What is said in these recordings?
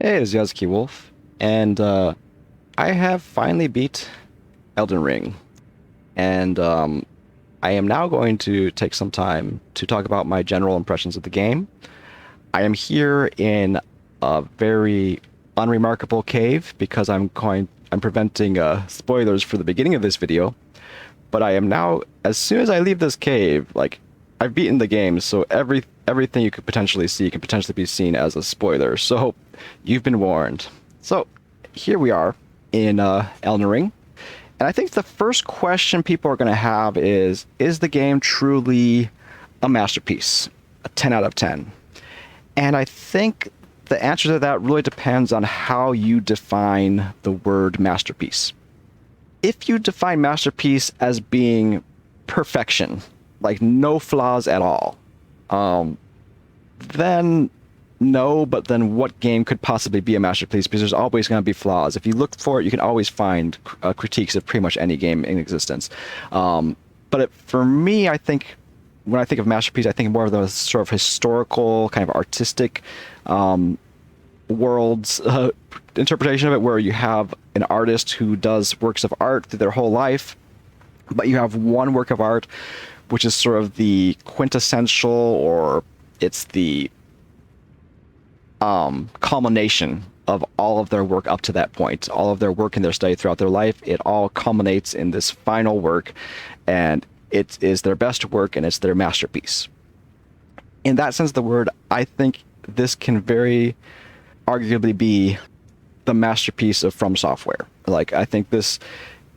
Hey, it's Yazuki Wolf, and I have finally beat Elden Ring, and I am now going to take some time to talk about my general impressions of the game. I am here in a very unremarkable cave because I'm preventing spoilers for the beginning of this video, but I am now, as soon as I leave this cave, like I've beaten the game, so everything you could potentially see can potentially be seen as a spoiler. So you've been warned. So here we are in Elden Ring, and I think the first question people are going to have is the game truly a masterpiece, a 10 out of 10? And I think the answer to that really depends on how you define the word masterpiece. If you define masterpiece as being perfection, like no flaws at all, then no, but then what game could possibly be a masterpiece? Because there's always going to be flaws. If you look for it, you can always find critiques of pretty much any game in existence. For me, I think when I think of masterpiece, I think more of the sort of historical, kind of artistic world's interpretation of it, where you have an artist who does works of art through their whole life, but you have one work of art which is sort of the quintessential, or it's the culmination of all of their work up to that point, all of their work and their study throughout their life. It all culminates in this final work, and it is their best work and it's their masterpiece. In that sense of the word, I think this can very arguably be the masterpiece of From Software. Like, I think this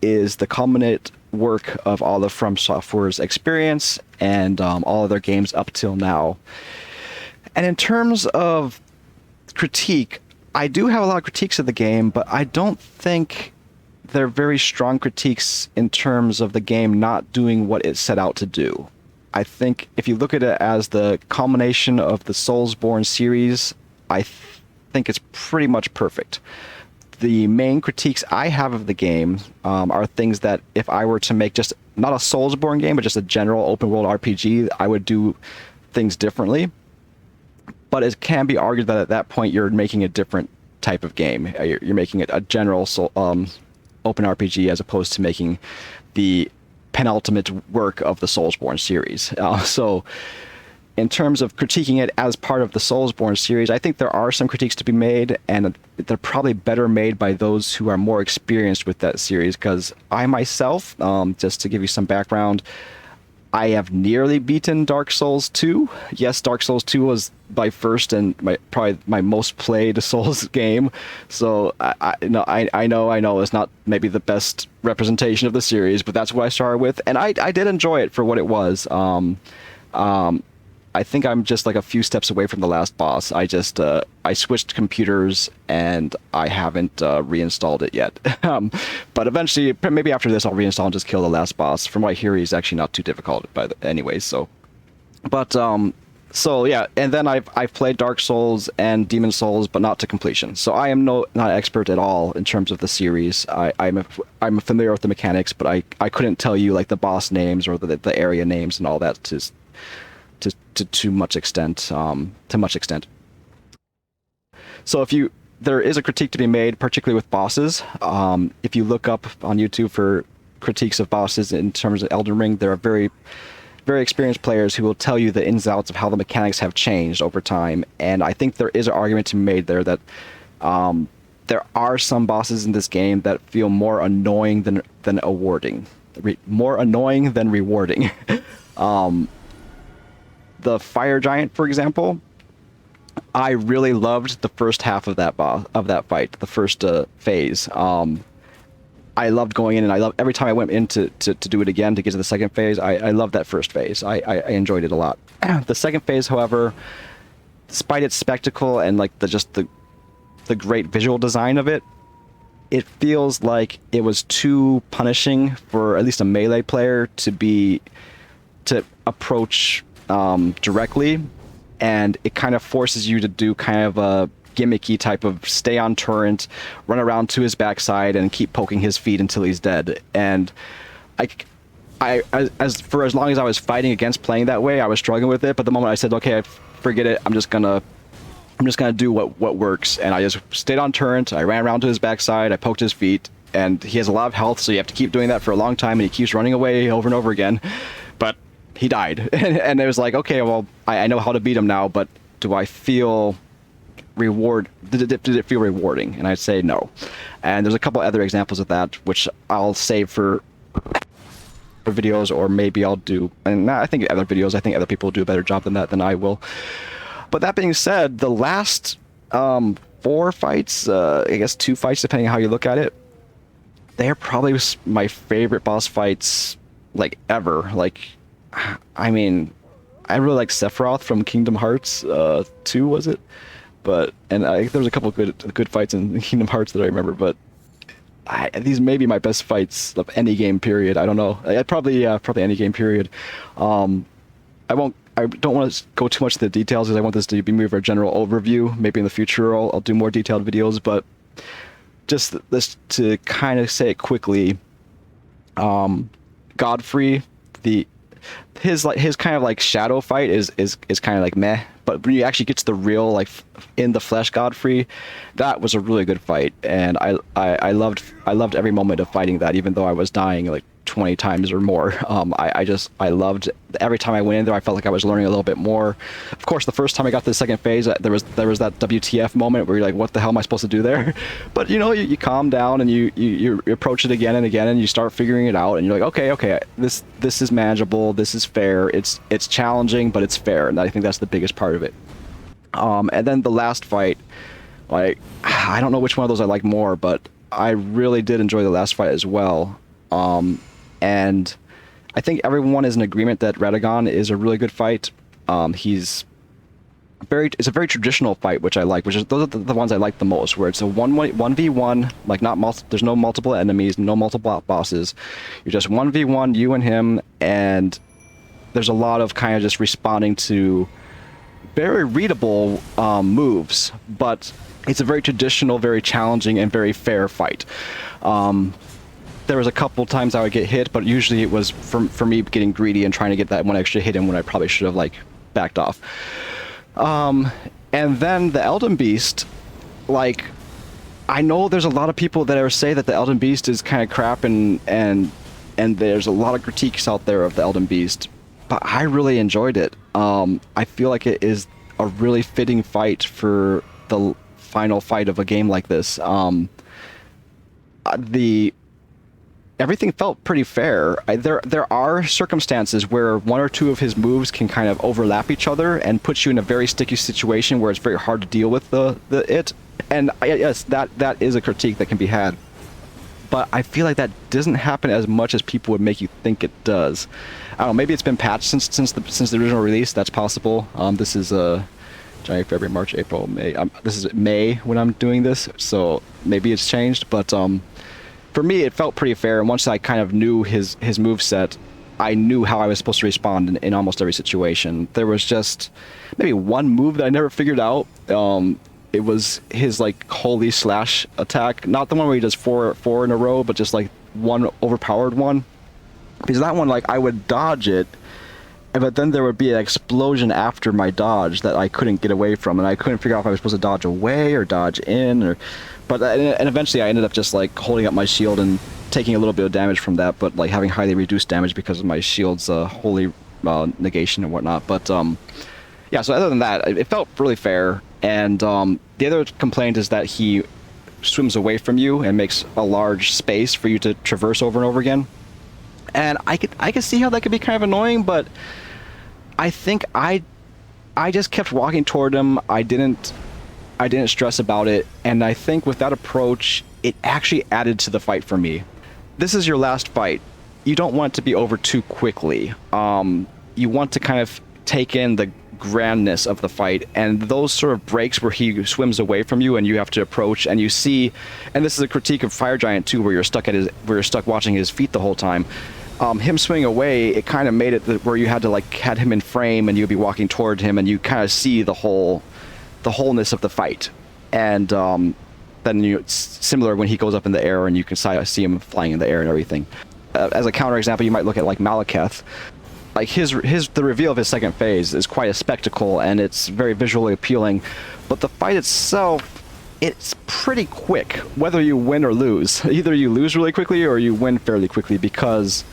is the culminate work of all of From Software's experience and all of their games up till now. And in terms of critique, I do have a lot of critiques of the game, but I don't think they're very strong critiques in terms of the game not doing what it set out to do. I think if you look at it as the culmination of the Soulsborne series, I think it's pretty much perfect. The main critiques I have of the game are things that if I were to make just not a Soulsborne game, but just a general open world RPG, I would do things differently. But it can be argued that at that point you're making a different type of game. You're making it a general open RPG as opposed to making the penultimate work of the Soulsborne series. So in terms of critiquing it as part of the Soulsborne series, I think there are some critiques to be made, and they're probably better made by those who are more experienced with that series, because I myself, just to give you some background, I have nearly beaten Dark Souls 2. Yes, Dark Souls 2 was my first and probably my most played Souls game. So I know it's not maybe the best representation of the series, but that's what I started with, and I did enjoy it for what it was. I think I'm just like a few steps away from the last boss. I switched computers and I haven't reinstalled it yet. But eventually, maybe after this, I'll reinstall and just kill the last boss. From what I hear, he's actually not too difficult, anyways. So yeah. And then I've played Dark Souls and Demon Souls, but not to completion. So I am not expert at all in terms of the series. I'm familiar with the mechanics, but I couldn't tell you like the boss names or the area names and all that to much extent. So there is a critique to be made, particularly with bosses. If you look up on YouTube for critiques of bosses in terms of Elden Ring, there are very, very experienced players who will tell you the ins and outs of how the mechanics have changed over time. And I think there is an argument to be made there that there are some bosses in this game that feel more annoying than rewarding. More annoying than rewarding. The Fire Giant, for example, I really loved the first half of that fight, the first phase. I loved going in, and I loved every time I went in to do it again to get to the second phase. I loved that first phase. I enjoyed it a lot. The second phase, however, despite its spectacle and like the great visual design of it, it feels like it was too punishing for at least a melee player to approach directly, and it kind of forces you to do kind of a gimmicky type of stay on turret, run around to his backside and keep poking his feet until he's dead. And as long as I was fighting against playing that way, I was struggling with it. But the moment I said, okay, I forget it, I'm just gonna I'm just gonna do what works. And I just stayed on turret. I ran around to his backside. I poked his feet, and he has a lot of health, so you have to keep doing that for a long time. And he keeps running away over and over again, but he died. And it was like, okay, well, I know how to beat him now, but do I feel did it feel rewarding? And I'd say no. And there's a couple other examples of that, which I'll save for videos, or maybe I'll do, and I think other videos, I think other people will do a better job than that than I will. But that being said, the last 4 fights, I guess 2 fights, depending on how you look at it, they're probably my favorite boss fights, like, ever. Like, I mean, I really like Sephiroth from Kingdom Hearts 2, was it? But, and there was a couple of good fights in Kingdom Hearts that I remember, but these may be my best fights of any game period. I don't know. Probably any game period. I don't want to go too much into the details, because I want this to be more of a general overview. Maybe in the future I'll do more detailed videos, but just this to kind of say it quickly. Godfrey, his kind of like shadow fight is kind of like meh, but when you actually get to the real, like, in the flesh Godfrey, that was a really good fight, and I loved every moment of fighting that, even though I was dying like 20 times or more. I loved every time I went in there. I felt like I was learning a little bit more. Of course, the first time I got to the second phase, there was that WTF moment where you're like, what the hell am I supposed to do there? But you calm down, and you approach it again and again, and you start figuring it out, and you're like, okay, this is manageable, this is fair, it's challenging, but it's fair, and I think that's the biggest part of it. And then the last fight, like, I don't know which one of those I like more, but I really did enjoy the last fight as well. And I think everyone is in agreement that Radagon is a really good fight. It's a very traditional fight, which I like, those are the ones I like the most, where it's a 1v1, like, there's no multiple enemies, no multiple bosses. You're just 1v1, you and him, and there's a lot of kind of just responding to very readable moves, but it's a very traditional, very challenging, and very fair fight. There was a couple times I would get hit, but usually it was for me getting greedy and trying to get that one extra hit in when I probably should have, like, backed off. And then the Elden Beast, like, I know there's a lot of people that say that the Elden Beast is kind of crap, and there's a lot of critiques out there of the Elden Beast, but I really enjoyed it. I feel like it is a really fitting fight for the final fight of a game like this. Everything felt pretty fair. There are circumstances where 1 or 2 of his moves can kind of overlap each other and put you in a very sticky situation where it's very hard to deal with it. And yes, that is a critique that can be had. But I feel like that doesn't happen as much as people would make you think it does. I don't know, maybe it's been patched since the original release. That's possible. This is January, February, March, April, May. This is May when I'm doing this, so maybe it's changed. But for me, it felt pretty fair. And once I kind of knew his moveset, I knew how I was supposed to respond in almost every situation. There was just maybe one move that I never figured out. It was his, like, holy slash attack. Not the one where he does four in a row, but just, like, one overpowered one. Because that one, like, I would dodge it, but then there would be an explosion after my dodge that I couldn't get away from, and I couldn't figure out if I was supposed to dodge away or dodge in, but eventually I ended up just, like, holding up my shield and taking a little bit of damage from that, but, like, having highly reduced damage because of my shield's holy negation and whatnot. But yeah, so other than that, it felt really fair. And the other complaint is that he swims away from you and makes a large space for you to traverse over and over again. And I could see how that could be kind of annoying, but I think I just kept walking toward him. I didn't stress about it, and I think with that approach, it actually added to the fight for me. This is your last fight. You don't want it to be over too quickly. You want to kind of take in the grandness of the fight, and those sort of breaks where he swims away from you and you have to approach, and you see, and this is a critique of Fire Giant too, where you're stuck watching his feet the whole time. Him swinging away, it kind of made it where you had to, like, had him in frame and you'd be walking toward him and you kind of see the wholeness of the fight. And then it's similar when he goes up in the air and you can see him flying in the air and everything. As a counter example, you might look at, like, Malekith. Like, the reveal of his second phase is quite a spectacle, and it's very visually appealing, But the fight itself, it's pretty quick, whether you win or lose. Either you lose really quickly or you win fairly quickly, because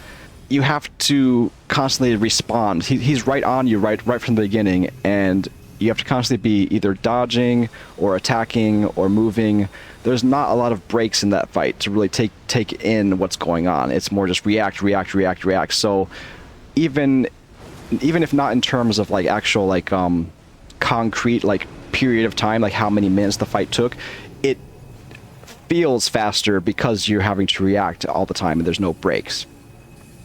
you have to constantly respond. He's right on you right from the beginning, and you have to constantly be either dodging or attacking or moving. There's not a lot of breaks in that fight to really take in what's going on. It's more just react. So even if not in terms of like actual like concrete like period of time, like how many minutes the fight took, it feels faster because you're having to react all the time and there's no breaks.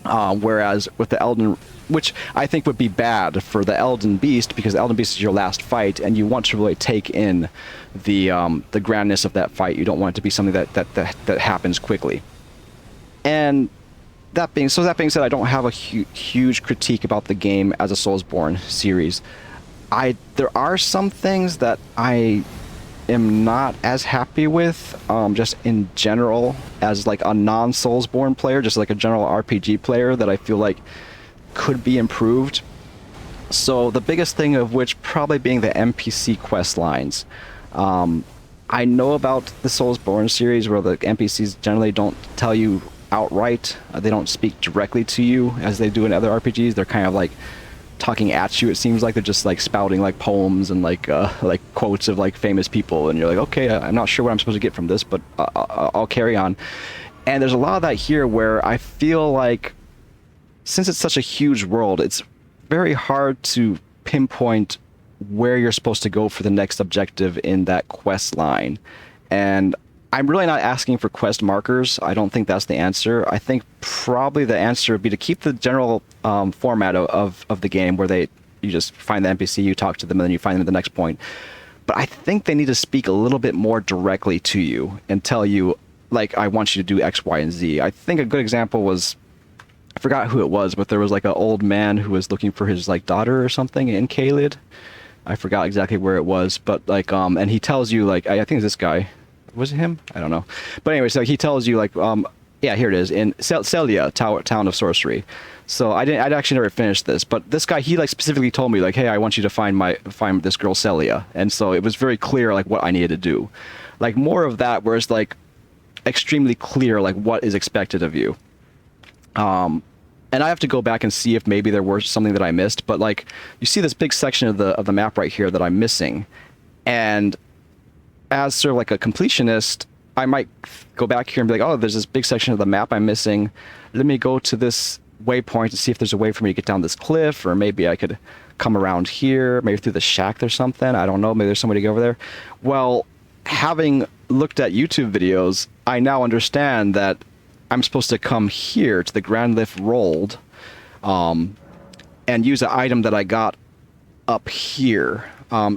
Whereas with the Elden, which I think would be bad for the Elden Beast, because the Elden Beast is your last fight, and you want to really take in the grandness of that fight. You don't want it to be something that happens quickly. And that being said, I don't have a huge critique about the game as a Soulsborne series. There are some things that I am not as happy with, just in general, as like a non-Soulsborne player, just like a general RPG player, that I feel like could be improved. So the biggest thing of which probably being the NPC quest lines. I know about the Soulsborne series where the NPCs generally don't tell you outright. They don't speak directly to you as they do in other RPGs. They're kind of like talking at you. It seems like they're just like spouting like poems and like quotes of like famous people, and you're like, okay, I'm not sure what I'm supposed to get from this, but I'll carry on. And there's a lot of that here where I feel like, since it's such a huge world, it's very hard to pinpoint where you're supposed to go for the next objective in that quest line. And I'm really not asking for quest markers. I don't think that's the answer. I think probably the answer would be to keep the general format of the game, where you just find the NPC, you talk to them, and then you find them at the next point. But I think they need to speak a little bit more directly to you and tell you, like, I want you to do X, Y, and Z. I think a good example was, I forgot who it was, but there was like an old man who was looking for his like daughter or something in Caelid. I forgot exactly where it was, but like, and he tells you, like, I think it's this guy. Was it him? I don't know. But anyway, so he tells you, like, yeah, here it is, in Celia, Town of Sorcery. So I'd actually never finished this, but this guy, he like specifically told me, like, hey, I want you to find this girl Celia. And so it was very clear, like, what I needed to do. Like, more of that, where it's like extremely clear, like, what is expected of you. And I have to go back and see if maybe there was something that I missed, but like, you see this big section of the map right here that I'm missing. And as sort of like a completionist, I might go back here and be like, oh, there's this big section of the map I'm missing. Let me go to this waypoint to see if there's a way for me to get down this cliff, or maybe I could come around here, maybe through the shack or something. I don't know. Maybe there's somebody to go over there. Well, having looked at YouTube videos, I now understand that I'm supposed to come here to the Grand Lift Rolled, and use an item that I got up here.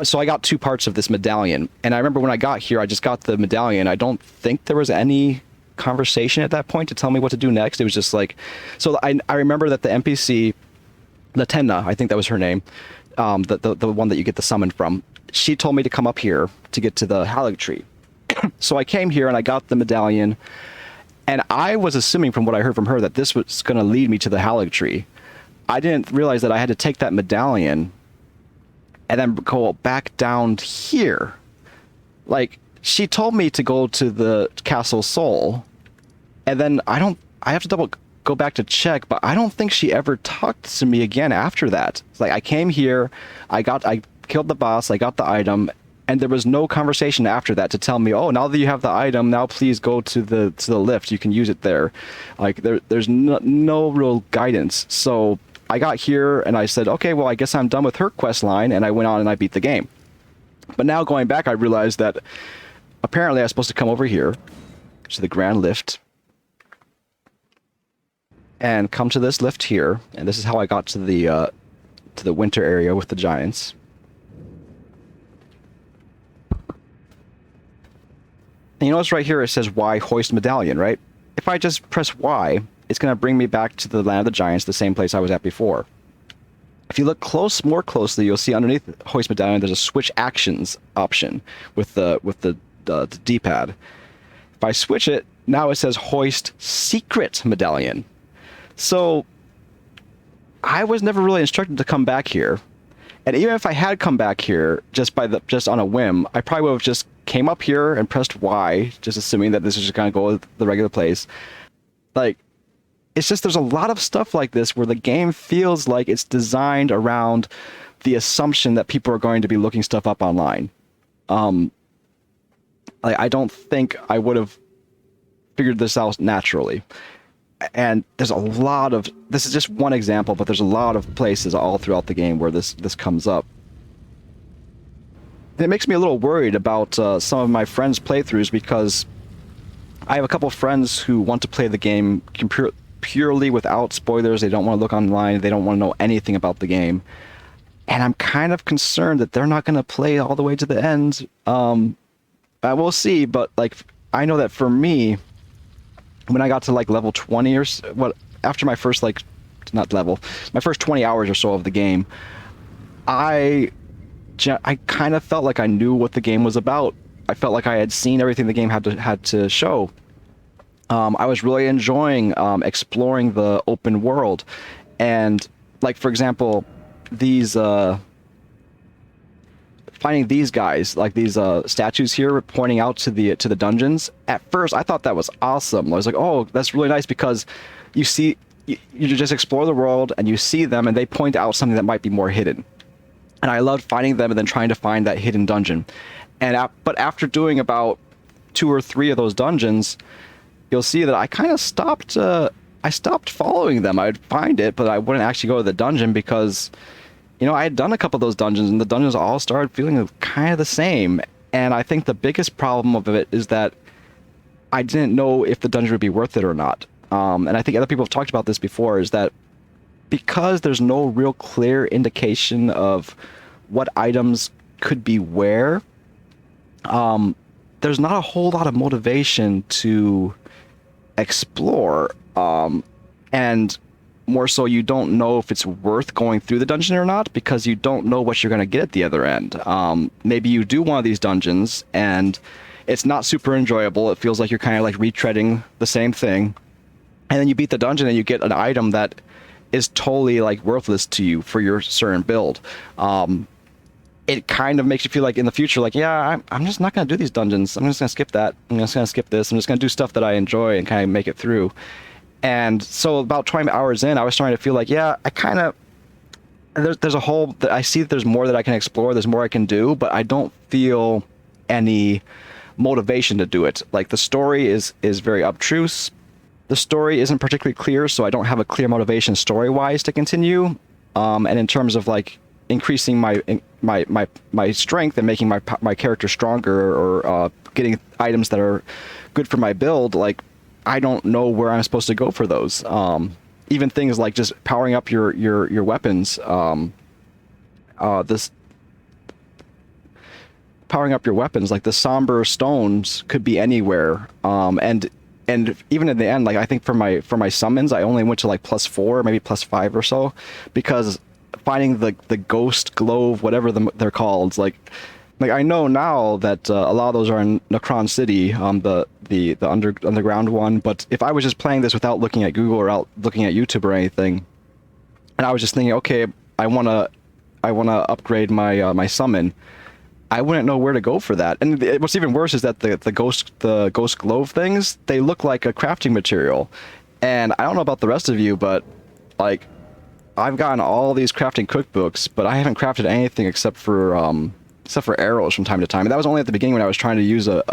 So I got two parts of this medallion, and I remember when I got here, I just got the medallion. I don't think there was any conversation at that point to tell me what to do next. It was just like, so I remember that the NPC, Latenna, I think that was her name, the one that you get the summon from, she told me to come up here to get to the Halig tree. So I came here and I got the medallion, and I was assuming from what I heard from her that this was going to lead me to the Halig tree. I didn't realize that I had to take that medallion and then go back down here. Like, she told me to go to the Castle Soul, and then I have to go back to check, but I don't think she ever talked to me again after that. It's like, I came here, I killed the boss, I got the item, and there was no conversation after that to tell me, oh, now that you have the item, now please go to the lift, you can use it there. Like, there's no real guidance. So I got here and I said, okay, well, I guess I'm done with her quest line, and I went on and I beat the game. But now going back, I realized that apparently I was supposed to come over here to the Grand Lift and come to this lift here, and this is how I got to the winter area with the giants. And you notice right here it says Y hoist medallion, right? If I just press Y, it's going to bring me back to the land of the giants, the same place I was at before. If you look more closely, you'll see underneath hoist medallion there's a switch actions option with the D-pad. If I switch it, now it says hoist secret medallion. So I was never really instructed to come back here. And even if I had come back here just on a whim, I probably would have just came up here and pressed Y, just assuming that this is just gonna go the regular place. Like, it's just there's a lot of stuff like this where the game feels like it's designed around the assumption that people are going to be looking stuff up online. I don't think I would have figured this out naturally. And there's a lot of, this is just one example, but there's a lot of places all throughout the game where this comes up. And it makes me a little worried about some of my friends' playthroughs, because I have a couple friends who want to play the game purely without spoilers. They don't want to look online. They don't want to know anything about the game. And I'm kind of concerned that they're not going to play all the way to the end. We'll see, but like, I know that for me, when I got to like level 20 or what, after my first my first 20 hours or so of the game, I kind of felt like I knew what the game was about. I felt like I had seen everything the game had to show. I was really enjoying exploring the open world, and like, for example, these finding these guys, like these statues here pointing out to the dungeons. At first, I thought that was awesome. I was like, oh, that's really nice, because you just explore the world and you see them and they point out something that might be more hidden. And I loved finding them and then trying to find that hidden dungeon. But after doing about 2 or 3 of those dungeons, you'll see that I kind of stopped. I stopped following them. I'd find it, but I wouldn't actually go to the dungeon, because I had done a couple of those dungeons, and the dungeons all started feeling kind of the same. And I think the biggest problem of it is that I didn't know if the dungeon would be worth it or not. And I think other people have talked about this before, is that because there's no real clear indication of what items could be where, there's not a whole lot of motivation to explore. And more so, you don't know if it's worth going through the dungeon or not, because you don't know what you're going to get at the other end. Maybe you do one of these dungeons and it's not super enjoyable. It feels like you're kind of like retreading the same thing. And then you beat the dungeon and you get an item that is totally like worthless to you for your certain build. It kind of makes you feel like in the future, like, yeah, I'm just not going to do these dungeons. I'm just going to skip that. I'm just going to skip this. I'm just going to do stuff that I enjoy and kind of make it through. And so about 20 hours in, I was starting to feel like, yeah, I kind of, there's a whole, I see that there's more that I can explore, there's more I can do, but I don't feel any motivation to do it. Like, the story is very obtruse. The story isn't particularly clear, so I don't have a clear motivation story-wise to continue. And in terms of like increasing my strength and making my character stronger, or getting items that are good for my build, like, I don't know where I'm supposed to go for those. Even things like just powering up your weapons. Powering up your weapons, like the somber stones, could be anywhere. And even in the end, like, I think for my summons, I only went to like +4, maybe +5 or so, because finding the ghost glove, whatever they're called, like I know now that a lot of those are in Necron City, the underground one. But if I was just playing this without looking at Google or out looking at YouTube or anything, and I was just thinking, okay, I wanna upgrade my summon, I wouldn't know where to go for that. And what's even worse is that the ghost glove things, they look like a crafting material. And I don't know about the rest of you, but like, I've gotten all these crafting cookbooks, but I haven't crafted anything except for arrows from time to time. And that was only at the beginning when I was trying to use a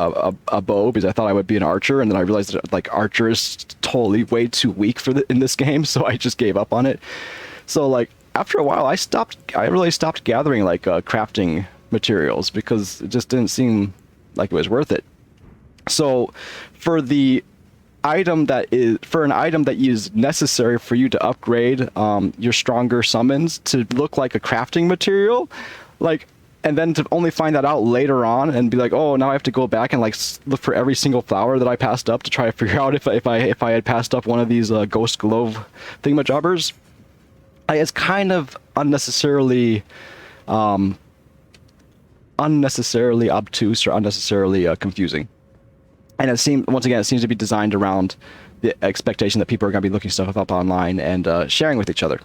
bow, because I thought I would be an archer, and then I realized that like archer is totally way too weak in this game, so I just gave up on it. So like, after a while, I really stopped gathering like crafting materials, because it just didn't seem like it was worth it. So for an item that is necessary for you to upgrade your stronger summons to look like a crafting material, like, and then to only find that out later on and be like, oh, now I have to go back and like look for every single flower that I passed up to try to figure out if I had passed up one of these ghost glove thingamajobbers. It's kind of unnecessarily obtuse or unnecessarily confusing. And it seems to be designed around the expectation that people are going to be looking stuff up online and sharing with each other.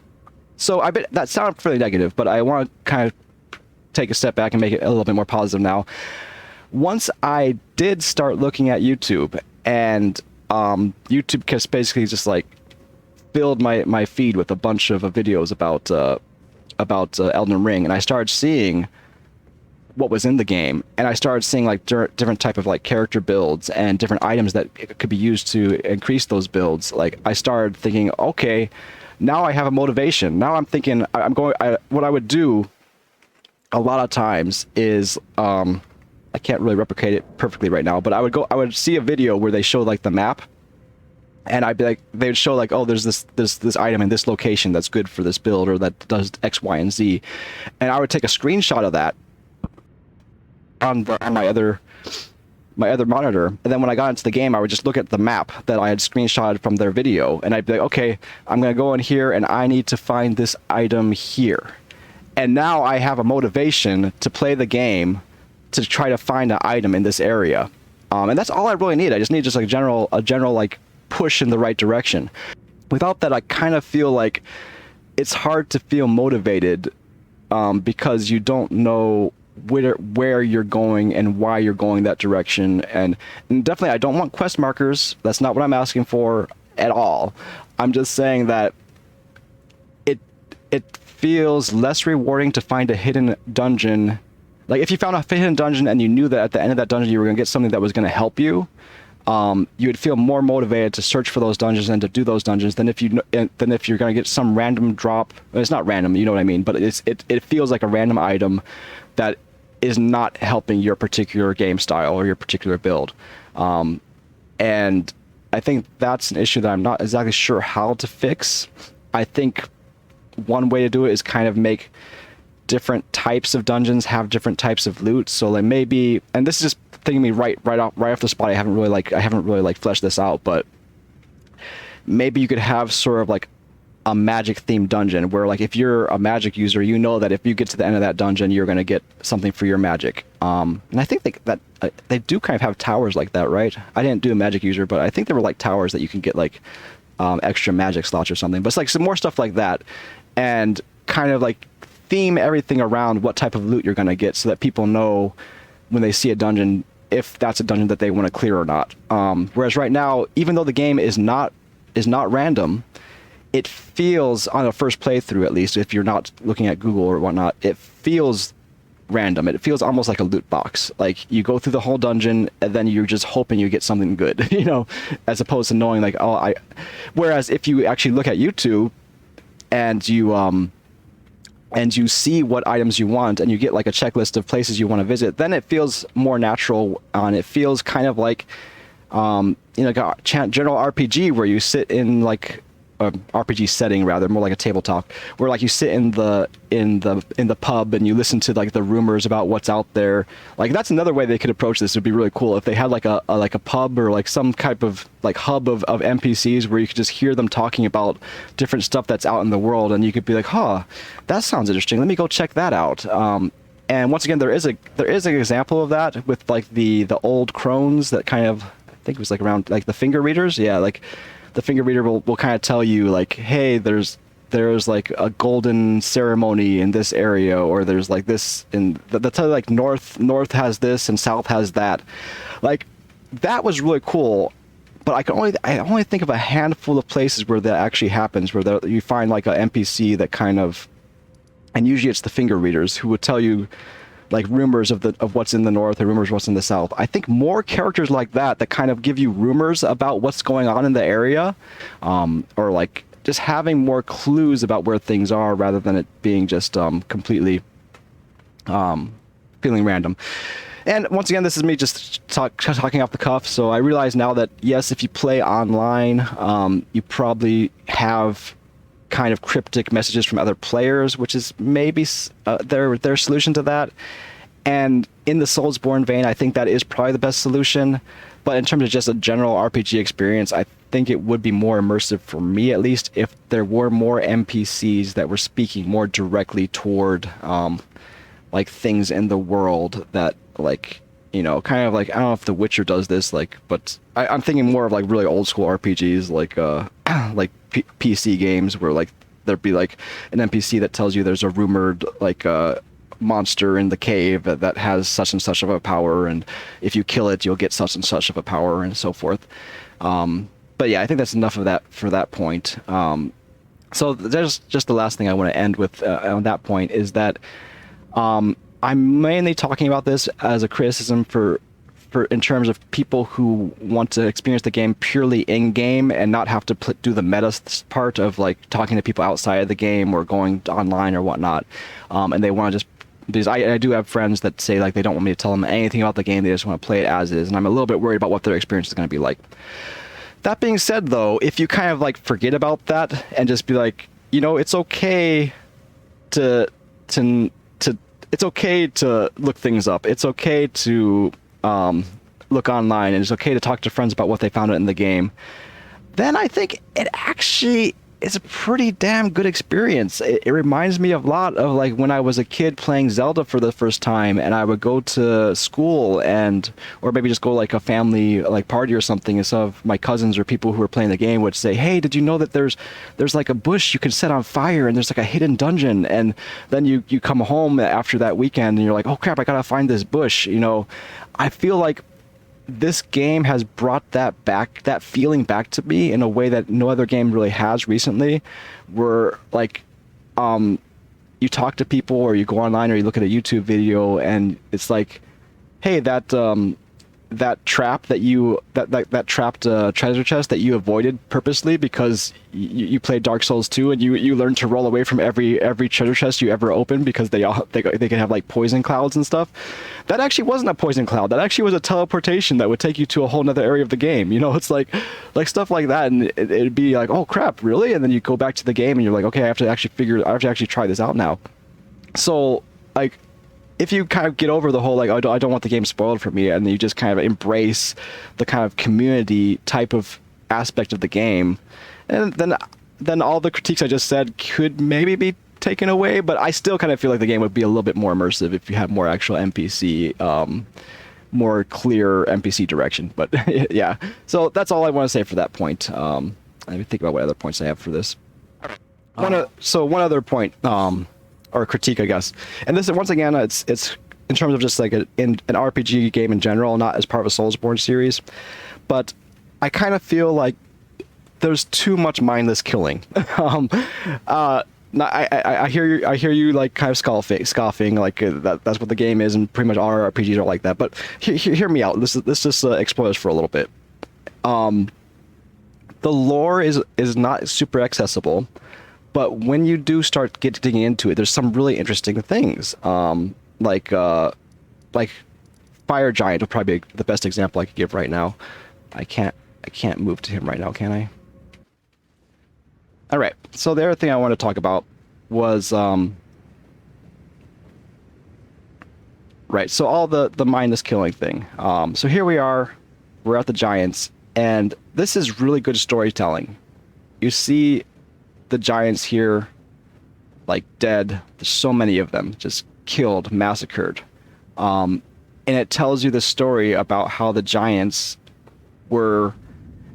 So I bet that sounded fairly negative, but I want to kind of take a step back and make it a little bit more positive now. Once I did start looking at YouTube, and YouTube just basically just like filled my feed with a bunch of videos about Elden Ring, and I started seeing what was in the game, and I started seeing like different type of like character builds and different items that could be used to increase those builds. Like I started thinking, okay, now I have a motivation. Now I'm thinking what I would do a lot of times is I can't really replicate it perfectly right now, but I would see a video where they show like the map, and I'd be like, they would show like, oh, there's this item in this location that's good for this build, or that does X, Y, and Z, and I would take a screenshot of that on my other monitor, and then when I got into the game, I would just look at the map that I had screenshotted from their video, and I'd be like, okay, I'm gonna go in here and I need to find this item here, and now I have a motivation to play the game to try to find an item in this area, and that's all I really need. I just need like a general like push in the right direction. Without that, I kind of feel like it's hard to feel motivated, because you don't know where you're going and why you're going that direction. And definitely I don't want quest markers. That's not what I'm asking for at all. I'm just saying that it feels less rewarding to find a hidden dungeon. Like if you found a hidden dungeon and you knew that at the end of that dungeon you were going to get something that was going to help you, you would feel more motivated to search for those dungeons and to do those dungeons than if you're going to get some random drop. It's not random, you know what I mean, but it feels like a random item that is not helping your particular game style or your particular build. And I think that's an issue that I'm not exactly sure how to fix. I think one way to do it is kind of make different types of dungeons have different types of loot. So like maybe, and this is just thinking me right off the spot. I haven't really fleshed this out, but maybe you could have sort of like a magic themed dungeon where like if you're a magic user, you know that if you get to the end of that dungeon, you're going to get something for your magic. And I think they do kind of have towers like that, right? I didn't do a magic user, but I think there were like towers that you can get like extra magic slots or something. But it's like some more stuff like that, and kind of like theme everything around what type of loot you're going to get, so that people know when they see a dungeon if that's a dungeon that they want to clear or not. Whereas right now, even though the game is not random, it feels, on a first playthrough at least, if you're not looking at Google or whatnot, it feels random. It feels almost like a loot box. Like you go through the whole dungeon and then you're just hoping you get something good, you know, as opposed to knowing like, whereas if you actually look at YouTube and you see what items you want and you get like a checklist of places you want to visit, then it feels more natural, and it feels kind of like, general RPG where you sit in like RPG setting, rather more like a tabletop, where like you sit in the pub and you listen to like the rumors about what's out there. Like that's another way they could approach this. It'd be really cool if they had like a pub or like some type of like hub of NPCs where you could just hear them talking about different stuff that's out in the world, and you could be like, huh, that sounds interesting, let me go check that out. And once again, there is an example of that with like the old crones that kind of, I think it was like around like the finger readers. Yeah, like the finger reader will kind of tell you like, hey, there's like a golden ceremony in this area, or there's like this, and they'll tell you like north has this and south has that. Like that was really cool, but I only think of a handful of places where that actually happens, where you find like a NPC that kind of, and usually it's the finger readers who would tell you like rumors of what's in the north or rumors what's in the south. I think more characters like that kind of give you rumors about what's going on in the area, or like just having more clues about where things are rather than it being just completely feeling random. And once again, this is me just talking off the cuff. So I realize now that yes, if you play online, you probably have kind of cryptic messages from other players, which is maybe their solution to that. And in the Soulsborne vein, I think that is probably the best solution. But in terms of just a general RPG experience, I think it would be more immersive for me, at least, if there were more NPCs that were speaking more directly toward like things in the world that, like, you know, kind of like, I don't know if The Witcher does this, like, but I'm thinking more of like really old school RPGs, like like PC games where like there'd be like an NPC that tells you there's a rumored like monster in the cave that has such and such of a power, and if you kill it, you'll get such and such of a power, and so forth. But yeah, I think that's enough of that for that point. So there's just the last thing I want to end with on that point is that I'm mainly talking about this as a criticism for in terms of people who want to experience the game purely in game and not have to do the meta part of like talking to people outside of the game or going online or whatnot, and they want to just, because I do have friends that say like they don't want me to tell them anything about the game, they just want to play it as is, and I'm a little bit worried about what their experience is going to be like. That being said, though, if you kind of like forget about that and just be like, you know, it's okay to it's okay to look things up. It's okay to look online, and it's okay to talk to friends about what they found out in the game. Then I think it actually is a pretty damn good experience. It reminds me a lot of like when I was a kid playing Zelda for the first time, and I would go to school or maybe just go like a family like party or something, and some of my cousins or people who were playing the game would say, hey, did you know that there's like a bush you can set on fire and there's like a hidden dungeon? And then you come home after that weekend and you're like, oh crap, I gotta find this bush. You know, I feel like this game has brought that feeling back to me in a way that no other game really has recently, where like you talk to people or you go online or you look at a YouTube video and it's like, hey, that trap that trapped treasure chest that you avoided purposely because you played Dark Souls 2 and you learned to roll away from every treasure chest you ever opened because they can have like poison clouds and stuff. That actually wasn't a poison cloud. That actually was a teleportation that would take you to a whole nother area of the game. You know, it's like stuff like that, and it'd be like, oh crap, really? And then you go back to the game and you're like, okay, I have to actually try this out now. So like, if you kind of get over the whole like, I don't want the game spoiled for me, and you just kind of embrace the kind of community type of aspect of the game, and then all the critiques I just said could maybe be taken away. But I still kind of feel like the game would be a little bit more immersive if you had more actual NPC, more clear NPC direction. But yeah, so that's all I want to say for that point. Let me think about what other points I have for this. One other point. Or critique, I guess. And this, once again, it's in terms of just like an RPG game in general, not as part of a Soulsborne series. But I kind of feel like there's too much mindless killing. I hear you like kind of scoffing like that's what the game is, and pretty much all RPGs are like that. But hear me out. Let's just explore this for a little bit. The lore is not super accessible. But when you do start digging into it, there's some really interesting things. Like Fire Giant would probably be the best example I could give right now. I can't move to him right now, can I? All right. So the other thing I want to talk about was right. So all the mindless killing thing. So here we are. We're at the Giants, and this is really good storytelling. You see the Giants here, like dead. There's so many of them, just killed, massacred. And it tells you the story about how the Giants were,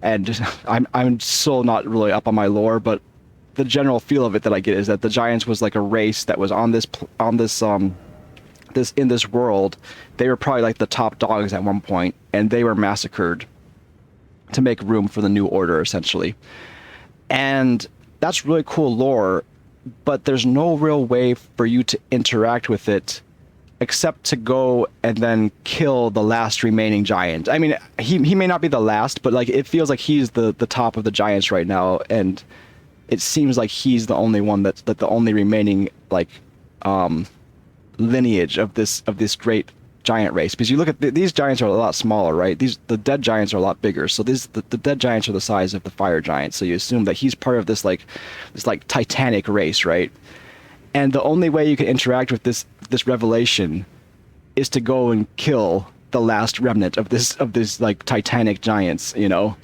and I'm still not really up on my lore, but the general feel of it that I get is that the Giants was like a race that was in this world. They were probably like the top dogs at one point, and they were massacred to make room for the new order, essentially. And that's really cool lore, but there's no real way for you to interact with it except to go and then kill the last remaining giant. I mean, he may not be the last, but like it feels like he's the top of the Giants right now, and it seems like he's the only one that's the only remaining like lineage of this great giant race. Because you look at these giants are a lot smaller, right? The dead giants are a lot bigger. So the dead giants are the size of the fire giants. So you assume that he's part of this titanic race, right? And the only way you can interact with this revelation is to go and kill the last remnant of this like titanic giants, you know.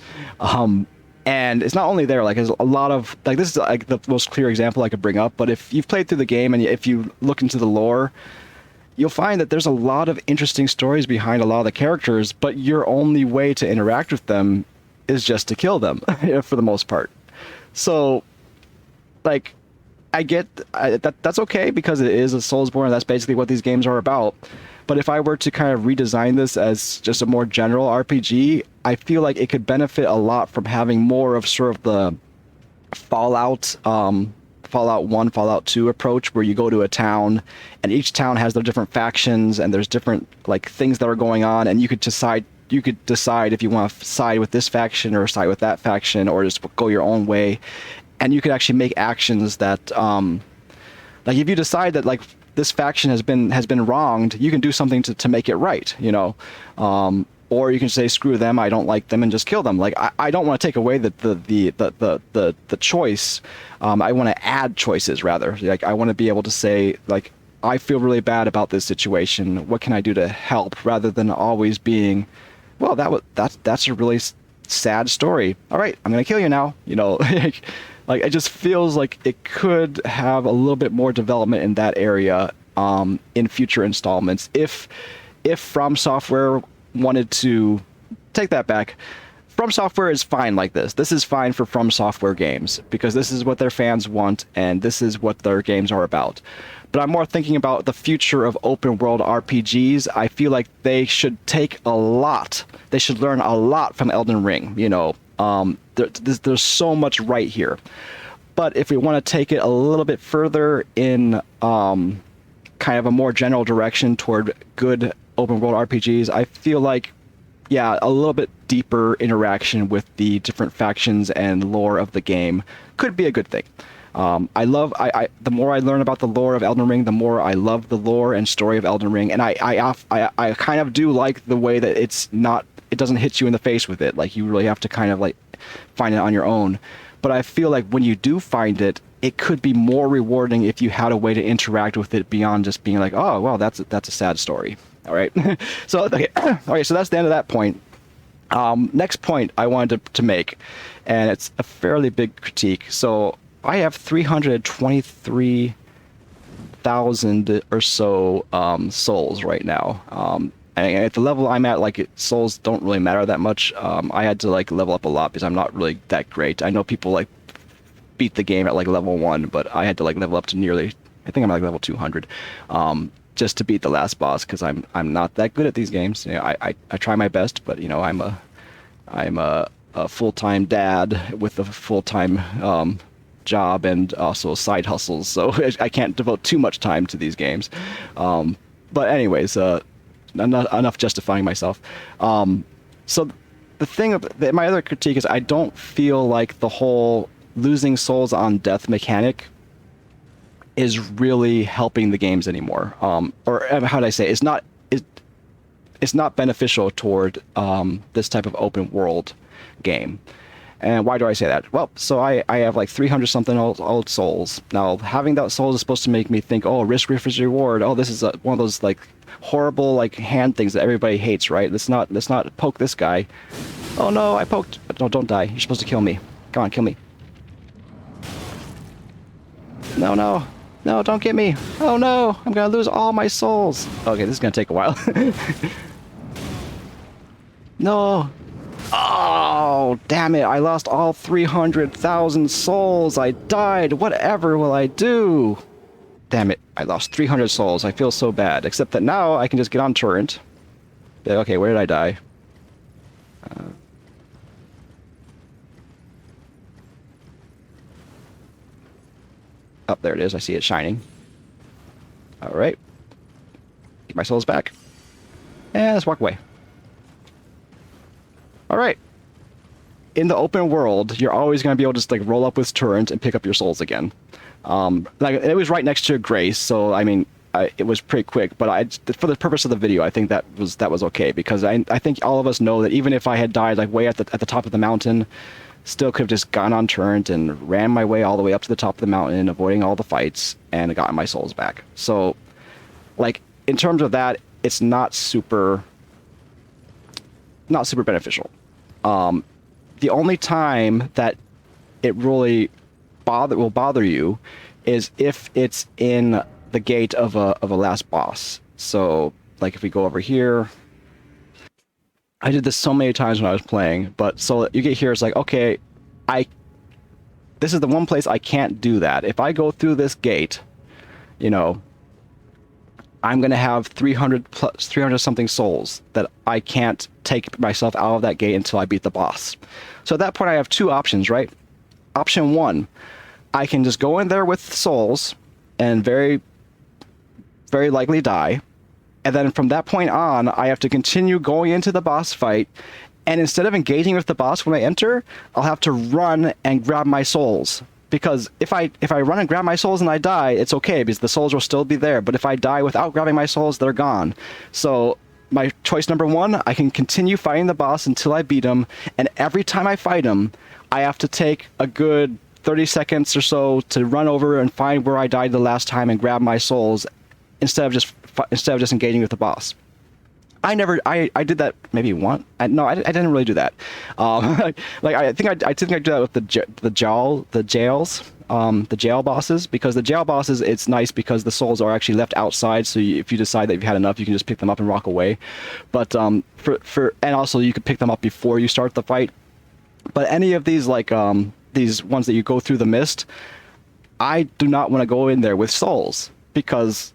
And it's not only there, like there's a lot of like, this is like the most clear example I could bring up, but if you've played through the game and if you look into the lore, you'll find that there's a lot of interesting stories behind a lot of the characters, but your only way to interact with them is just to kill them for the most part. So like I get that's okay because it is a Soulsborne. That's basically what these games are about. But if I were to kind of redesign this as just a more general RPG, I feel like it could benefit a lot from having more of sort of the Fallout, Fallout 1, Fallout 2 approach, where you go to a town and each town has their different factions and there's different like things that are going on, and you could decide if you want to side with this faction or side with that faction or just go your own way. And you could actually make actions that like if you decide that like this faction has been wronged, you can do something to make it right, you know. Or you can say screw them, I don't like them, and just kill them. Like I don't want to take away the choice. I want to add choices rather. Like I want to be able to say like I feel really bad about this situation. What can I do to help? Rather than always being, well, that's a really sad story. All right, I'm gonna kill you now. You know, like it just feels like it could have a little bit more development in that area in future installments. If From Software wanted to take that back, From Software is fine like this. This is fine for From Software games because this is what their fans want and this is what their games are about. But I'm more thinking about the future of open world RPGs. I feel like they should take a lot. They should learn a lot from Elden Ring. You know, there's so much right here. But if we want to take it a little bit further in kind of a more general direction toward good open world RPGs, I feel like, yeah, a little bit deeper interaction with the different factions and lore of the game could be a good thing. The more I learn about the lore of Elden Ring, the more I love the lore and story of Elden Ring, and I kind of do like the way that it doesn't hit you in the face with it. Like you really have to kind of like find it on your own. But I feel like when you do find it, it could be more rewarding if you had a way to interact with it beyond just being like, oh, well, that's a sad story. All right. So okay. Okay. So that's the end of that point. Next point I wanted to make, and it's a fairly big critique. So I have 323,000 or so souls right now. And at the level I'm at, like souls don't really matter that much. I had to like level up a lot because I'm not really that great. I know people like beat the game at like level 1, but I had to like level up to nearly, I think I'm like level 200, just to beat the last boss because I'm not that good at these games. You know, I try my best, but you know I'm a full-time dad with a full-time job and also side hustles, so I can't devote too much time to these games. But anyways, enough justifying myself. So the thing, my other critique is I don't feel like the whole losing souls on death mechanic is really helping the games anymore. Or how do I say, it's not beneficial toward this type of open world game. And why do I say that? Well, so I have like 300 something old souls. Now, having that souls is supposed to make me think, oh, risk versus reward. Oh, this is one of those like horrible like hand things that everybody hates, right? Let's not poke this guy. Oh no, I poked. No, don't die. You're supposed to kill me. Come on, kill me. No, no. No, don't get me. Oh no, I'm gonna lose all my souls. Okay, this is gonna take a while. No. Oh, damn it. I lost all 300,000 souls. I died. Whatever will I do? Damn it. I lost 300 souls. I feel so bad. Except that now I can just get on turret. Okay, where did I die? Oh, there it is. I see it shining. Alright. Get my souls back. And let's walk away. Alright. In the open world, you're always going to be able to just like roll up with turret and pick up your souls again. Like it was right next to Grace, so I mean, it was pretty quick. But for the purpose of the video, I think that was okay because I think all of us know that even if I had died like way at the top of the mountain, still could have just gone on turret and ran my way all the way up to the top of the mountain, avoiding all the fights, and gotten my souls back. So, like in terms of that, it's not super beneficial. The only time that it really will bother you is if it's in the gate of a last boss. So like if we go over here, I did this so many times when I was playing, but so you get here, it's like, okay, I this is the one place I can't do that. If I go through this gate, you know, I'm going to have 300 something souls that I can't take myself out of that gate until I beat the boss. So at that point, I have two options, right? Option one, I can just go in there with souls and very, very likely die. And then from that point on, I have to continue going into the boss fight. And instead of engaging with the boss when I enter, I'll have to run and grab my souls. Because if I run and grab my souls and I die, it's okay because the souls will still be there. But if I die without grabbing my souls, they're gone. So my choice number one, I can continue fighting the boss until I beat him. And every time I fight him, I have to take a good 30 seconds or so to run over and find where I died the last time and grab my souls instead of just engaging with the boss. I did that maybe once. I didn't really do that. I think I do that with the jail bosses, because the jail bosses, it's nice because the souls are actually left outside. So if you decide that you've had enough, you can just pick them up and walk away. But and also you could pick them up before you start the fight. But any of these these ones that you go through the mist, I do not want to go in there with souls because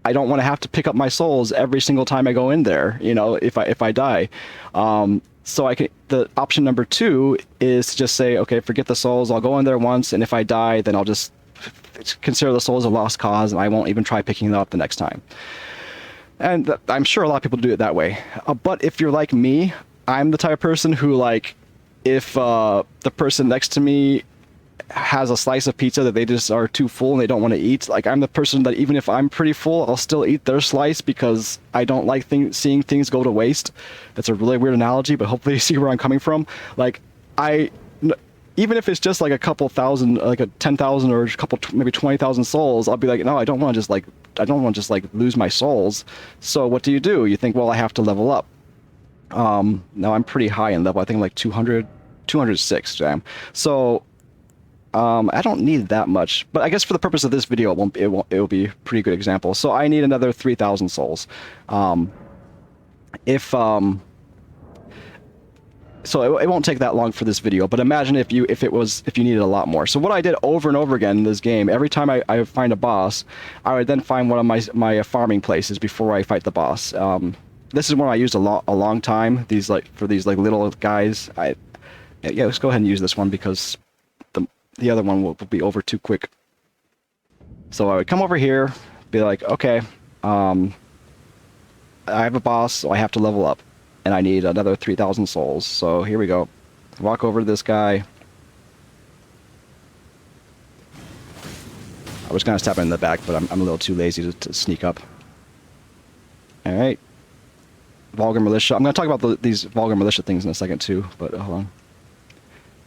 I don't want to have to pick up my souls every single time I go in there, you know, if I die. So the option number two is to just say, okay, forget the souls. I'll go in there once, and if I die, then I'll just consider the souls a lost cause, and I won't even try picking them up the next time. And I'm sure a lot of people do it that way. But if you're like me, I'm the type of person who, like, if the person next to me has a slice of pizza that they just are too full and they don't want to eat, like, I'm the person that even if I'm pretty full, I'll still eat their slice because I don't like seeing things go to waste. That's a really weird analogy, but hopefully you see where I'm coming from. Like, even if it's just like a couple thousand, like a 10,000 or a couple, maybe 20,000 souls, I'll be like, no, I don't want to just lose my souls. So what do? You think, well, I have to level up. Now I'm pretty high in level. I think like 206, damn. So I don't need that much, but I guess for the purpose of this video, it will be a pretty good example. So I need another 3,000 souls. So it won't take that long for this video, but imagine if you needed a lot more. So what I did over and over again in this game, every time I find a boss, I would then find one of my farming places before I fight the boss. This is one I used a long time. For these little guys. Yeah, let's go ahead and use this one because the other one will be over too quick. So I would come over here, be like, okay, I have a boss, so I have to level up, and I need another 3,000 souls. So here we go. Walk over to this guy. I was gonna stab him in the back, but I'm a little too lazy to sneak up. All right. Vulgar Militia. I'm gonna talk about these Vulgar Militia things in a second too, but hold on.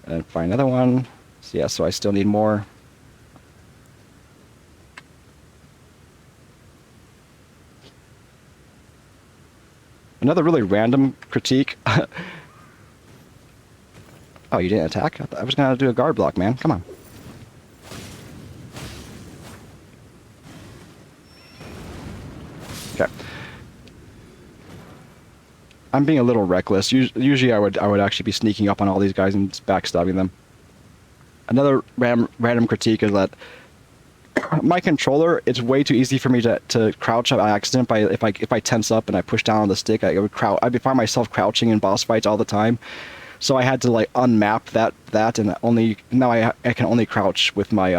And find another one. So yeah, so I still need more. Another really random critique. Oh, you didn't attack? I was gonna do a guard block, man. Come on. Okay. I'm being a little reckless. Usually I would actually be sneaking up on all these guys and backstabbing them. Another random critique is that my controller, it's way too easy for me to crouch by accident. If I tense up and I push down on the stick, I'd find myself crouching in boss fights all the time. So I had to like unmap that and now I can only crouch with my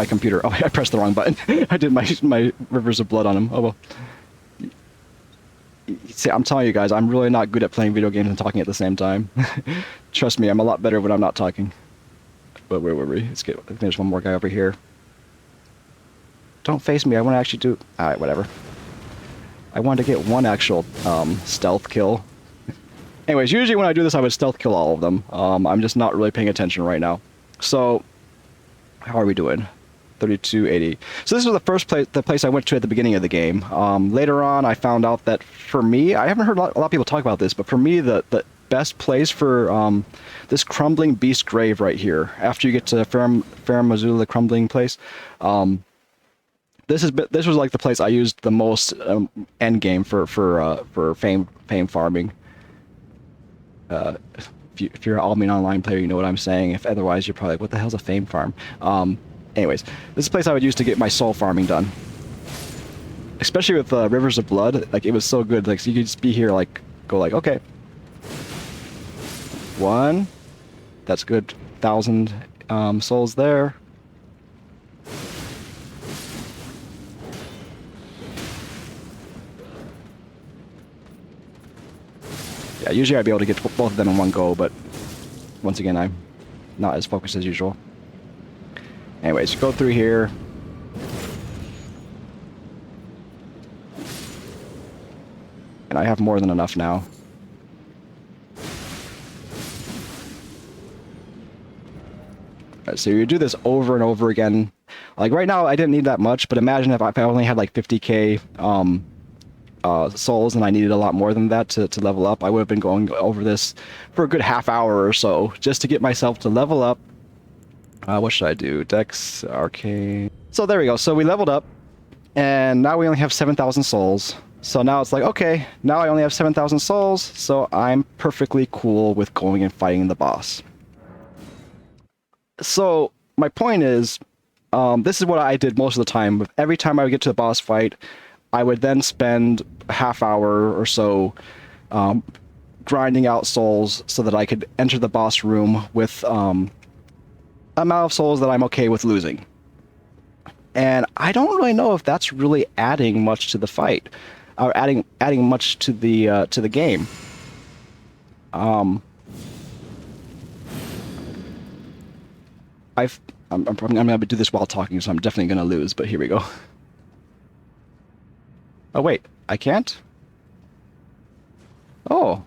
computer. Oh, I pressed the wrong button. I did my rivers of blood on him. Oh well. See, I'm telling you guys, I'm really not good at playing video games and talking at the same time. Trust me, I'm a lot better when I'm not talking. But where were we? There's one more guy over here. Don't face me, I want to actually do... Alright, whatever. I wanted to get one actual stealth kill. Anyways, usually when I do this, I would stealth kill all of them. I'm just not really paying attention right now. So, how are we doing? 3280. So this was the place I went to at the beginning of the game. Later on, I found out that for me, I haven't heard a lot of people talk about this, but for me, the best place for this crumbling beast grave right here, after you get to Farum Azula, the crumbling place, this was like the place I used the most end game for fame farming. If if you're an Albion Online player, you know what I'm saying. If otherwise, you're probably like, what the hell's a fame farm? Anyways, this is a place I would use to get my soul farming done. Especially with Rivers of Blood, like it was so good. Like so you could just be here, like go like, okay, 1, that's good, 1,000 souls there. Yeah, usually I'd be able to get both of them in one go, but once again, I'm not as focused as usual. Anyways, go through here. And I have more than enough now. Right, so you do this over and over again. Like right now, I didn't need that much, but imagine if I only had like 50k souls and I needed a lot more than that to level up. I would have been going over this for a good half hour or so just to get myself to level up. What should I do? Dex, Arcane. So there we go. So we leveled up, and now we only have 7,000 souls. So now it's like, okay, now I only have 7,000 souls, so I'm perfectly cool with going and fighting the boss. So my point is, this is what I did most of the time. Every time I would get to the boss fight, I would then spend a half hour or so grinding out souls so that I could enter the boss room with amount of souls that I'm okay with losing. And I don't really know if that's really adding much to the fight, or adding much to the game. I'm gonna do this while talking, so I'm definitely gonna lose. But here we go. Oh wait, I can't? Oh,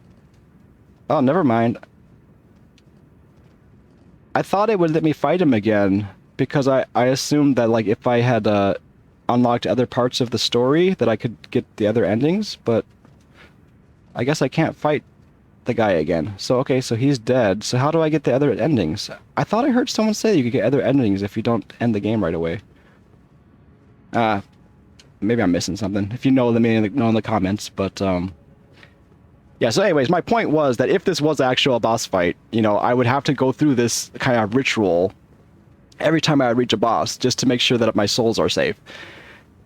never mind. I thought it would let me fight him again because I assumed that like if I had unlocked other parts of the story that I could get the other endings, but I guess I can't fight the guy again. So okay, so he's dead. So how do I get the other endings? I thought I heard someone say you could get other endings if you don't end the game right away. Maybe I'm missing something. If you know, let me know in the comments. But yeah, so anyways, my point was that if this was an actual boss fight, you know, I would have to go through this kind of ritual every time I would reach a boss just to make sure that my souls are safe.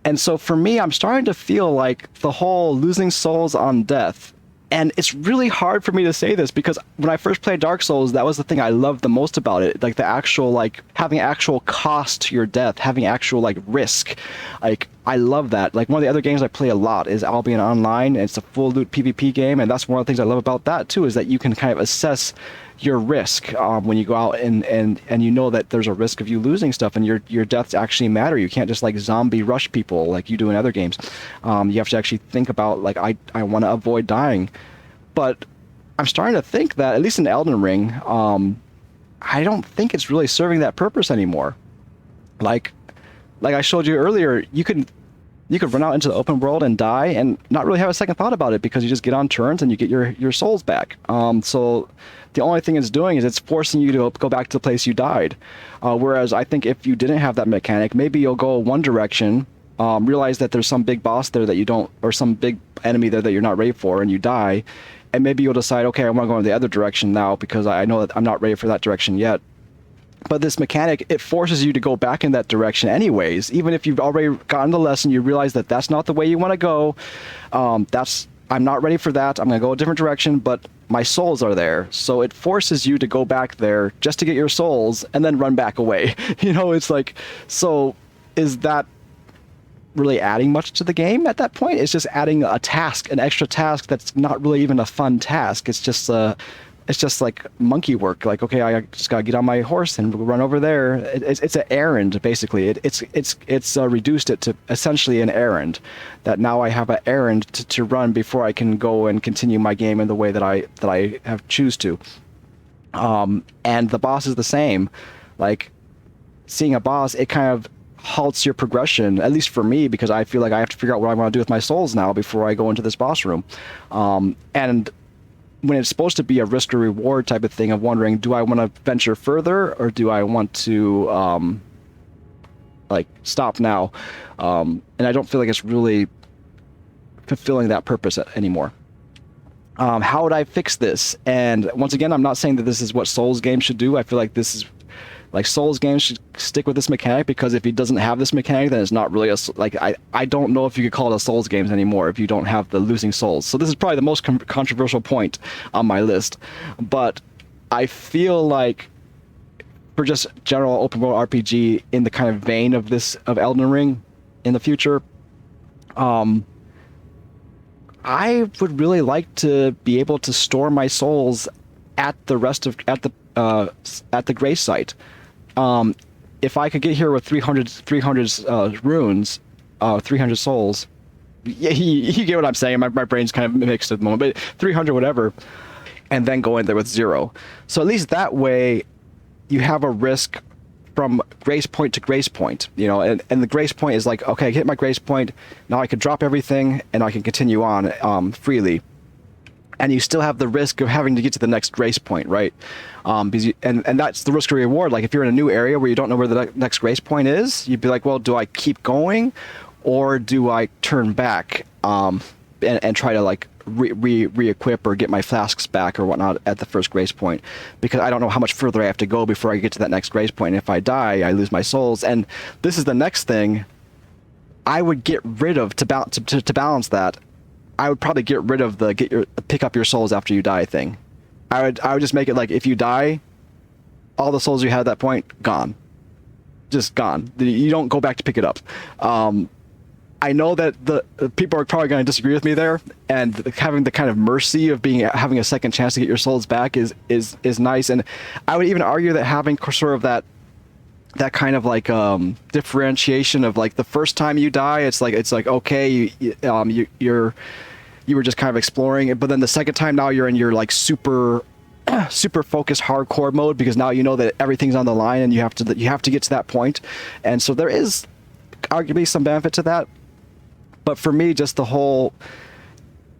And so for me, I'm starting to feel like the whole losing souls on death, and it's really hard for me to say this because when I first played Dark Souls, that was the thing I loved the most about it. Like the actual, like having actual cost to your death, having actual like risk. Like I love that. Like one of the other games I play a lot is Albion Online, and it's a full loot PvP game, and that's one of the things I love about that too, is that you can kind of assess your risk when you go out and you know that there's a risk of you losing stuff, and your deaths actually matter. You can't just like zombie rush people like you do in other games. You have to actually think about like I want to avoid dying. But I'm starting to think that at least in Elden Ring, I don't think it's really serving that purpose anymore. Like I showed you earlier, you could run out into the open world and die and not really have a second thought about it because you just get on turns and you get your souls back. So the only thing it's doing is it's forcing you to go back to the place you died. Whereas I think if you didn't have that mechanic, maybe you'll go one direction, realize that there's some big boss there that you don't, or some big enemy there that you're not ready for, and you die. And maybe you'll decide, okay, I want to go in the other direction now because I know that I'm not ready for that direction yet. But this mechanic, it forces you to go back in that direction anyways. Even if you've already gotten the lesson, you realize that that's not the way you want to go. I'm not ready for that. I'm going to go a different direction, but my souls are there. So it forces you to go back there just to get your souls and then run back away. You know, it's like, so is that really adding much to the game at that point? It's just adding a task, an extra task that's not really even a fun task. It's just like monkey work. Like, okay, I just gotta get on my horse and run over there. It's an errand, basically. It's reduced it to essentially an errand. That now I have an errand to run before I can go and continue my game in the way that I have choose to. And the boss is the same. Like, seeing a boss, it kind of halts your progression, at least for me, because I feel like I have to figure out what I want to do with my souls now before I go into this boss room. And when it's supposed to be a risk or reward type of thing of wondering, do I want to venture further or do I want to like stop now? And I don't feel like it's really fulfilling that purpose anymore. How would I fix this? And once again, I'm not saying that this is what Souls games should do. I feel like this is like Souls games should stick with this mechanic, because if he doesn't have this mechanic, then it's not really I don't know if you could call it a Souls games anymore if you don't have the losing souls. So this is probably the most controversial point on my list, but I feel like for just general open world RPG in the kind of vein of Elden Ring in the future, I would really like to be able to store my souls at the grace site. If I could get here with 300 runes, 300 souls, yeah, you get what I'm saying. My brain's kind of mixed at the moment, but 300 whatever, and then go in there with 0. So at least that way, you have a risk from grace point to grace point, and the grace point is like, okay, I hit my grace point, now I can drop everything and I can continue on freely. And you still have the risk of having to get to the next grace point, right? Because and that's the risk or reward. Like if you're in a new area where you don't know where the next grace point is, you'd be like, well, do I keep going, or do I turn back and try to like re-equip or get my flasks back or whatnot at the first grace point, because I don't know how much further I have to go before I get to that next grace point. And if I die, I lose my souls. And this is the next thing I would get rid of to balance that. I would probably get rid of the pick up your souls after you die thing. I would just make it like, if you die, all the souls you had at that point, gone. Just gone. You don't go back to pick it up. I know that the people are probably going to disagree with me there, and having the kind of mercy of having a second chance to get your souls back is nice. And I would even argue that having sort of that kind of like differentiation of like the first time you die, it's like okay, you were just kind of exploring it, but then the second time, now you're in your like super focused hardcore mode, because now you know that everything's on the line and you have to get to that point. And so there is arguably some benefit to that. But for me, just the whole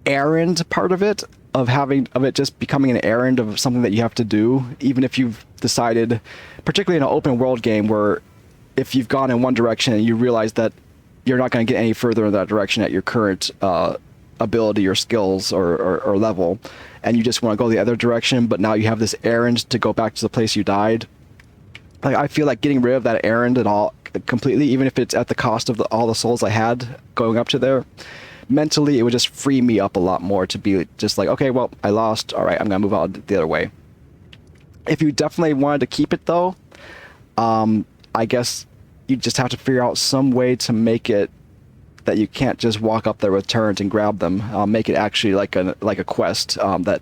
errand part of it, of it just becoming an errand of something that you have to do, even if you've decided, particularly in an open world game, where if you've gone in one direction and you realize that you're not going to get any further in that direction at your current ability or skills or level, and you just want to go the other direction, but now you have this errand to go back to the place you died. Like, I feel like getting rid of that errand at all completely, even if it's at the cost of all the souls I had going up to there, mentally it would just free me up a lot more to be just like, okay, well, I lost, all right, I'm gonna move on the other way. If you definitely wanted to keep it though, I guess you just have to figure out some way to make it that you can't just walk up there with turrets and grab them. Make it actually like a quest, that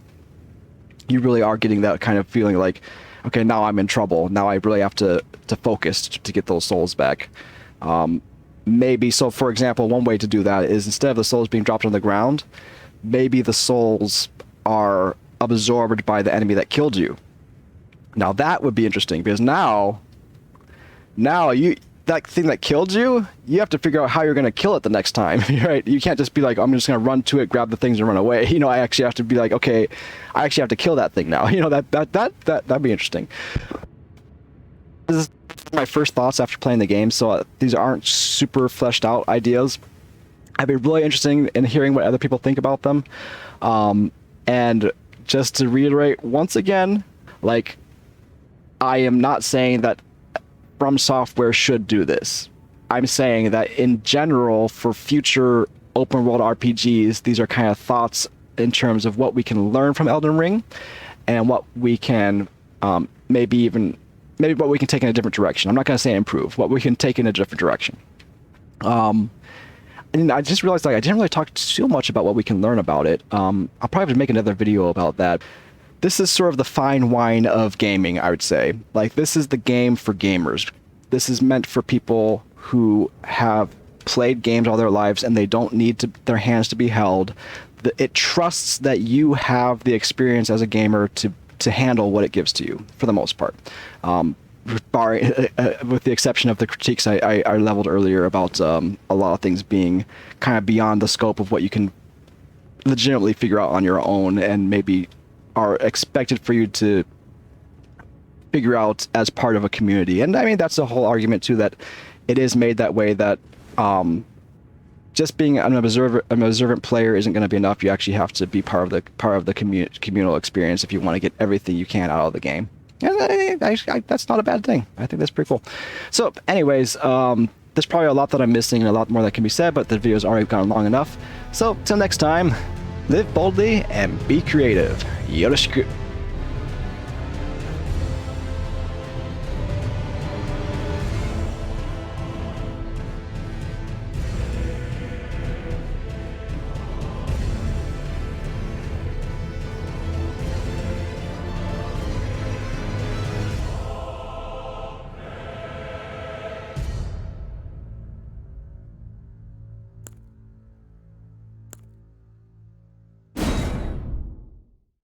you really are getting that kind of feeling like, okay, now I'm in trouble. Now I really have to focus to get those souls back. Maybe, so for example, one way to do that is, instead of the souls being dropped on the ground, maybe the souls are absorbed by the enemy that killed you. Now that would be interesting, because now that thing that killed you, you have to figure out how you're going to kill it the next time, right? You can't just be like, I'm just going to run to it, grab the things and run away. I actually have to be like, okay, I actually have to kill that thing now. That'd be interesting. This is my first thoughts after playing the game, so these aren't super fleshed out ideas. I'd be really interested in hearing what other people think about them. And just to reiterate once again, like, I am not saying that From Software should do this. I'm saying that in general, for future open world RPGs, these are kind of thoughts in terms of what we can learn from Elden Ring, and what we can maybe what we can take in a different direction. I'm not going to say improve, what we can take in a different direction. And I just realized, like, I didn't really talk too much about what we can learn about it. I'll probably have to make another video about that. This is sort of the fine wine of gaming, I would say. Like, this is the game for gamers. This is meant for people who have played games all their lives and they don't need their hands to be held. It trusts that you have the experience as a gamer to handle what it gives to you, for the most part. With the exception of the critiques I leveled earlier about a lot of things being kind of beyond the scope of what you can legitimately figure out on your own, and maybe are expected for you to figure out as part of a community. And I mean, that's the whole argument too, that it is made that way, that just being an observant player isn't going to be enough. You actually have to be part of the communal experience if you want to get everything you can out of the game. And that's not a bad thing. I think that's pretty cool. So, anyways, there's probably a lot that I'm missing and a lot more that can be said, but the video's already gone long enough. So, till next time, live boldly and be creative. Yoroshiku.